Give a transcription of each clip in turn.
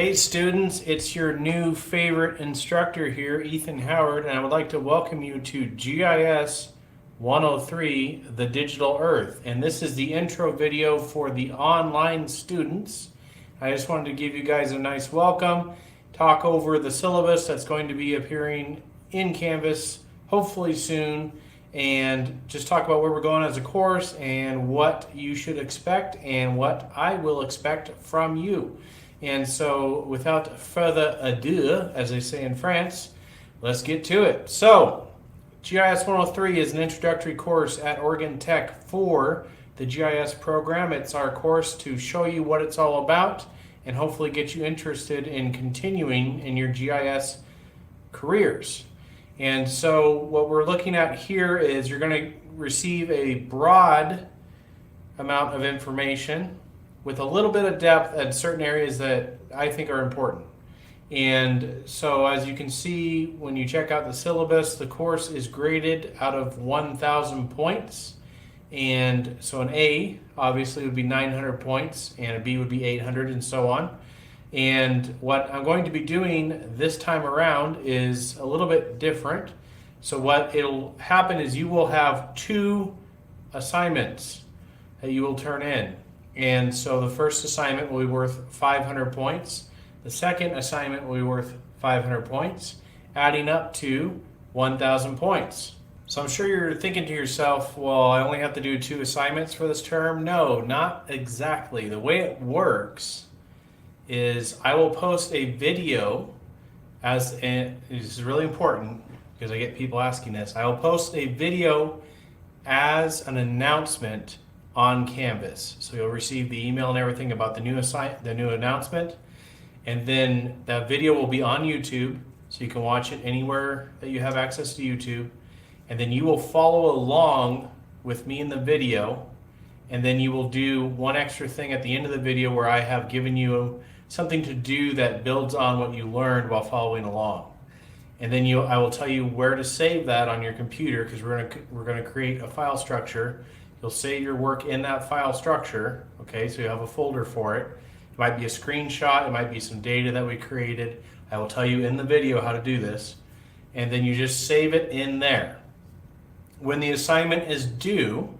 Hey students, it's your new favorite instructor here, Ethan Howard, and I would like to welcome you to GIS 103, The Digital Earth. And this is the intro video for the online students. I just wanted to give you guys a nice welcome, talk over the syllabus that's going to be appearing in Canvas hopefully soon, and just talk about where we're going as a course and what you should expect and what I will expect from you. And so without further ado, as they say in France, let's get to it. So GIS 103 is an introductory course at Oregon Tech for the GIS program. It's our course to show you what it's all about and hopefully get you interested in continuing in your GIS careers. And so what we're looking at here is you're going to receive a broad amount of information with a little bit of depth at certain areas that I think are important. And so as you can see, when you check out the syllabus, the course is graded out of 1,000 points. And so an A obviously would be 900 points, and a B would be 800, and so on. And what I'm going to be doing this time around is a little bit different. So what it'll happen is you will have two assignments that you will turn in. And so the first assignment will be worth 500 points. The second assignment will be worth 500 points, adding up to 1,000 points. So I'm sure you're thinking to yourself, well, I only have to do two assignments for this term. No, not exactly. The way it works is I will post a video this is really important because I get people asking this. I will post a video as an announcement on Canvas. So you'll receive the email and everything about the new announcement, and then that video will be on YouTube, so you can watch it anywhere that you have access to YouTube, and then you will follow along with me in the video, and then you will do one extra thing at the end of the video where I have given you something to do that builds on what you learned while following along. And then I will tell you where to save that on your computer, because we're going to create a file structure. You'll save your work in that file structure, okay, so you have a folder for it. It might be a screenshot, it might be some data that we created. I will tell you in the video how to do this. And then you just save it in there. When the assignment is due,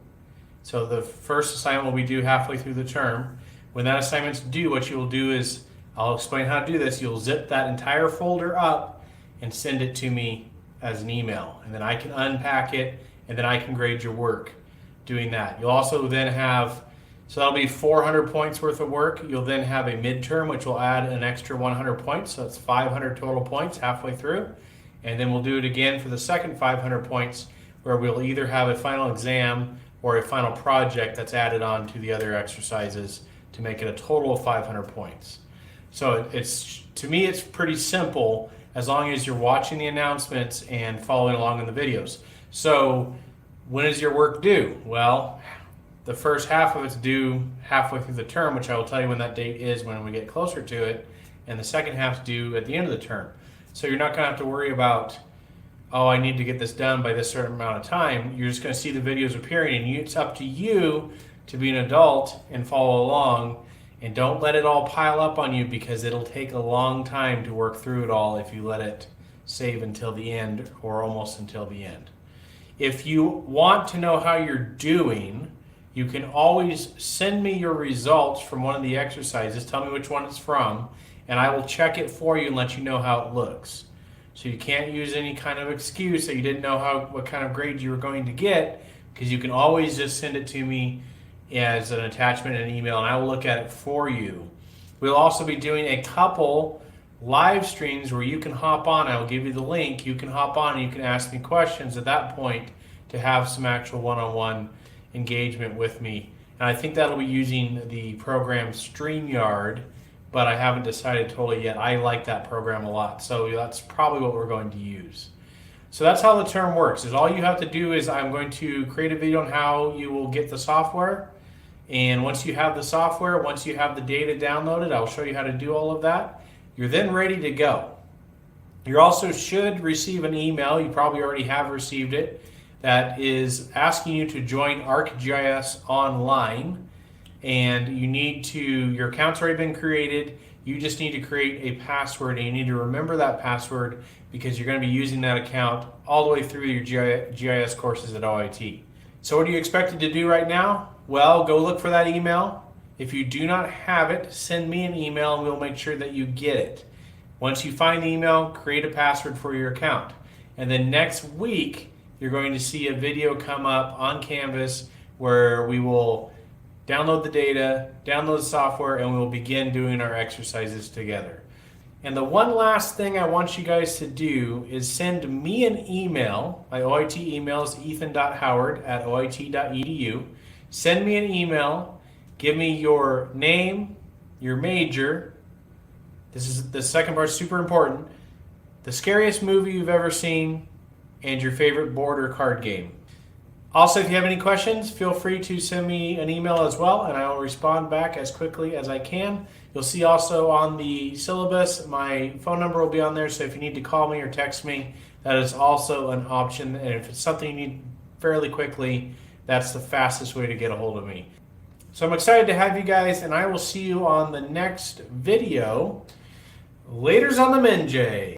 so the first assignment will be due halfway through the term. When that assignment's due, what you will do is, I'll explain how to do this. You'll zip that entire folder up and send it to me as an email. And then I can unpack it, and then I can grade your work doing that. You'll also then have, so that'll be 400 points worth of work. You'll then have a midterm, which will add an extra 100 points. So that's 500 total points halfway through. And then we'll do it again for the second 500 points, where we'll either have a final exam or a final project that's added on to the other exercises to make it a total of 500 points. So to me, it's pretty simple as long as you're watching the announcements and following along in the videos. So when is your work due? Well, the first half of it's due halfway through the term, which I will tell you when that date is when we get closer to it, and the second half's due at the end of the term. So you're not going to have to worry about, oh, I need to get this done by this certain amount of time. You're just going to see the videos appearing, and it's up to you to be an adult and follow along, and don't let it all pile up on you, because it'll take a long time to work through it all if you let it save until the end or almost until the end. If you want to know how you're doing, you can always send me your results from one of the exercises. Tell me which one it's from, and I will check it for you and let you know how it looks. So you can't use any kind of excuse that you didn't know what kind of grade you were going to get, because you can always just send it to me as an attachment in an email, and I will look at it for you. We'll also be doing a couple live streams where you can hop on. I will give you the link. You can hop on and you can ask me questions at that point to have some actual one-on-one engagement with me. And I think that'll be using the program StreamYard, but I haven't decided totally yet. I like that program a lot, so that's probably what we're going to use. So that's how the term works. Is all you have to do is I'm going to create a video on how you will get the software. And once you have the software, once you have the data downloaded, I'll show you how to do all of that. You're then ready to go. You also should receive an email, you probably already have received it, that is asking you to join ArcGIS Online. And your account's already been created. You just need to create a password, and you need to remember that password because you're going to be using that account all the way through your GIS courses at OIT. So what are you expected to do right now? Well, go look for that email. If you do not have it, send me an email and we'll make sure that you get it. Once you find the email, create a password for your account. And then next week, you're going to see a video come up on Canvas where we will download the data, download the software, and we'll begin doing our exercises together. And the one last thing I want you guys to do is send me an email. My OIT email is ethan.howard@oit.edu. Send me an email. Give me your name, your major. This is the second part, super important. The scariest movie you've ever seen, and your favorite board or card game. Also, if you have any questions, feel free to send me an email as well, and I will respond back as quickly as I can. You'll see also on the syllabus, my phone number will be on there, so if you need to call me or text me, that is also an option. And if it's something you need fairly quickly, that's the fastest way to get a hold of me. So I'm excited to have you guys, and I will see you on the next video. Laters on the Minjay.